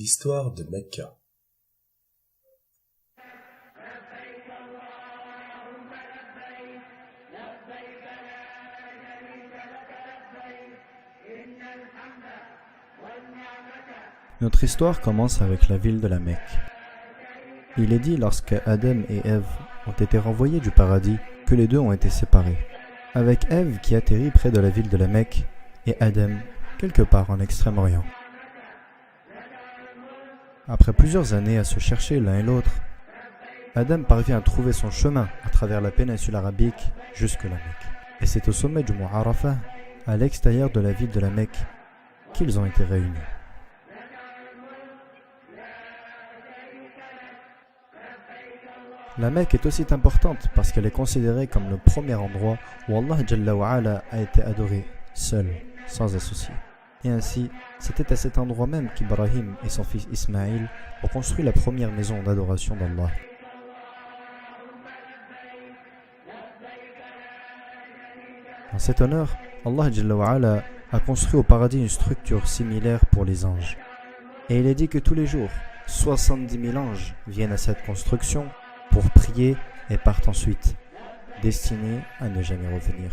L'histoire de Mecca. Notre histoire commence avec la ville de la Mecque. Il est dit lorsque Adam et Ève ont été renvoyés du paradis que les deux ont été séparés, avec Ève qui atterrit près de la ville de la Mecque et Adam quelque part en Extrême-Orient. Après plusieurs années à se chercher l'un et l'autre, Adam parvient à trouver son chemin à travers la péninsule arabique jusque la Mecque. Et c'est au sommet du mont Arafat, à l'extérieur de la ville de la Mecque, qu'ils ont été réunis. La Mecque est aussi importante parce qu'elle est considérée comme le premier endroit où Allah Jalla wa Ala a été adoré, seul, sans associé. Et ainsi, c'était à cet endroit même qu'Ibrahim et son fils Ismaïl ont construit la première maison d'adoration d'Allah. En cet honneur, Allah Jalla wa Ala a construit au paradis une structure similaire pour les anges. Et il est dit que tous les jours, 70 000 anges viennent à cette construction pour prier et partent ensuite, destinés à ne jamais revenir,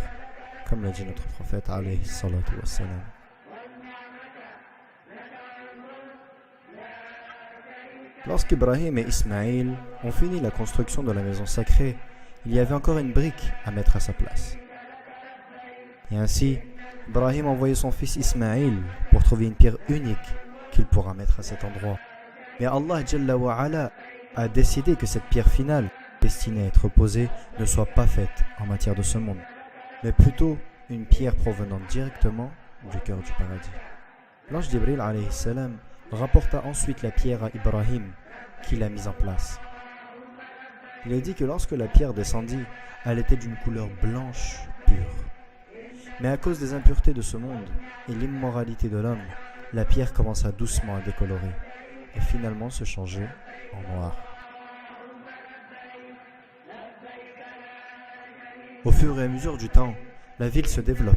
comme l'a dit notre prophète alayhi salatu wassalam. Lorsqu'Ibrahim et Ismaïl ont fini la construction de la maison sacrée, il y avait encore une brique à mettre à sa place. Et ainsi, Ibrahim a envoyé son fils Ismaïl pour trouver une pierre unique qu'il pourra mettre à cet endroit. Mais Allah Jalla wa Ala a décidé que cette pierre finale, destinée à être posée, ne soit pas faite en matière de ce monde, mais plutôt une pierre provenant directement du cœur du paradis. L'ange Jibril alayhi salam rapporta ensuite la pierre à Ibrahim, qui l'a mise en place. Il est dit que lorsque la pierre descendit, elle était d'une couleur blanche pure. Mais à cause des impuretés de ce monde et l'immoralité de l'homme, la pierre commença doucement à décolorer et finalement se changer en noir. Au fur et à mesure du temps, la ville se développe.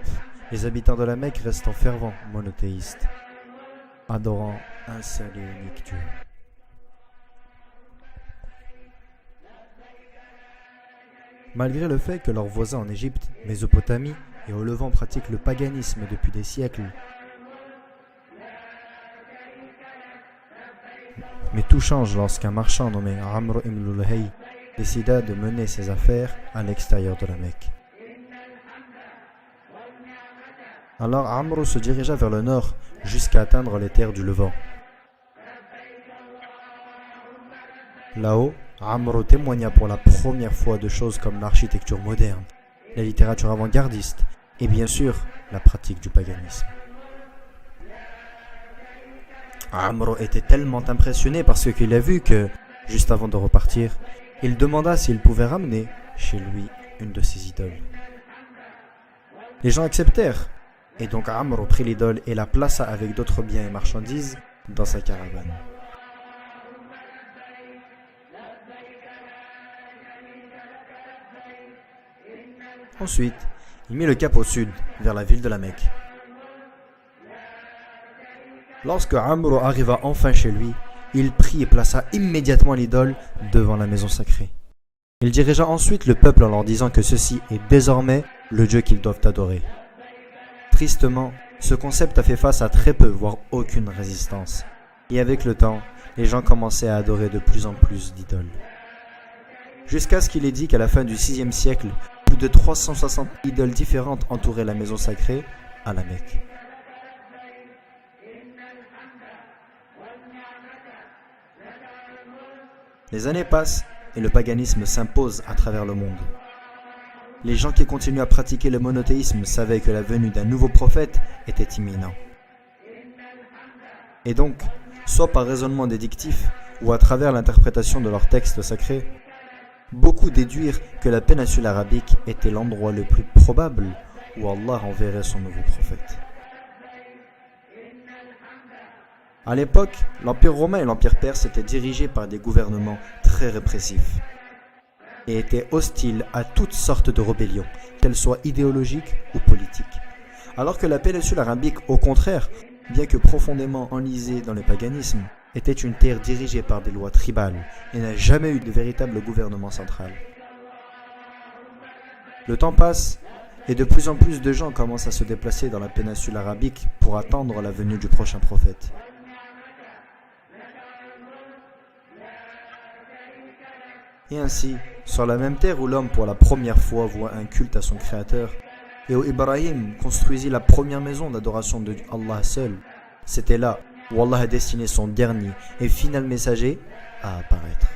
Les habitants de la Mecque restent fervents monothéistes, adorant un seul et unique Dieu. Malgré le fait que leurs voisins en Égypte, Mésopotamie et au Levant pratiquent le paganisme depuis des siècles, mais tout change lorsqu'un marchand nommé Amr ibn Luhay décida de mener ses affaires à l'extérieur de la Mecque. Alors Amr se dirigea vers le nord jusqu'à atteindre les terres du Levant. Là-haut, Amr témoigna pour la première fois de choses comme l'architecture moderne, la littérature avant-gardiste et bien sûr la pratique du paganisme. Amr était tellement impressionné par ce qu'il a vu que, juste avant de repartir, il demanda s'il pouvait ramener chez lui une de ses idoles. Les gens acceptèrent, et donc Amr prit l'idole et la plaça avec d'autres biens et marchandises dans sa caravane. Ensuite, il mit le cap au sud, vers la ville de la Mecque. Lorsque Amr arriva enfin chez lui, il prit et plaça immédiatement l'idole devant la maison sacrée. Il dirigea ensuite le peuple en leur disant que ceci est désormais le Dieu qu'ils doivent adorer. Tristement, ce concept a fait face à très peu, voire aucune résistance. Et avec le temps, les gens commençaient à adorer de plus en plus d'idoles. Jusqu'à ce qu'il est dit qu'à la fin du 6e siècle, plus de 360 idoles différentes entouraient la maison sacrée à la Mecque. Les années passent et le paganisme s'impose à travers le monde. Les gens qui continuent à pratiquer le monothéisme savaient que la venue d'un nouveau prophète était imminente. Et donc, soit par raisonnement déductif ou à travers l'interprétation de leurs textes sacrés, beaucoup déduirent que la péninsule arabique était l'endroit le plus probable où Allah enverrait son nouveau prophète. À l'époque, l'Empire romain et l'Empire perse étaient dirigés par des gouvernements très répressifs et étaient hostiles à toutes sortes de rébellions, qu'elles soient idéologiques ou politiques. Alors que la péninsule arabique, au contraire, bien que profondément enlisée dans le paganisme, était une terre dirigée par des lois tribales et n'a jamais eu de véritable gouvernement central. Le temps passe et de plus en plus de gens commencent à se déplacer dans la péninsule arabique pour attendre la venue du prochain prophète. Et ainsi, sur la même terre où l'homme pour la première fois voit un culte à son créateur, et où Ibrahim construisit la première maison d'adoration de Allah seul, c'était là où Allah a destiné son dernier et final messager à apparaître.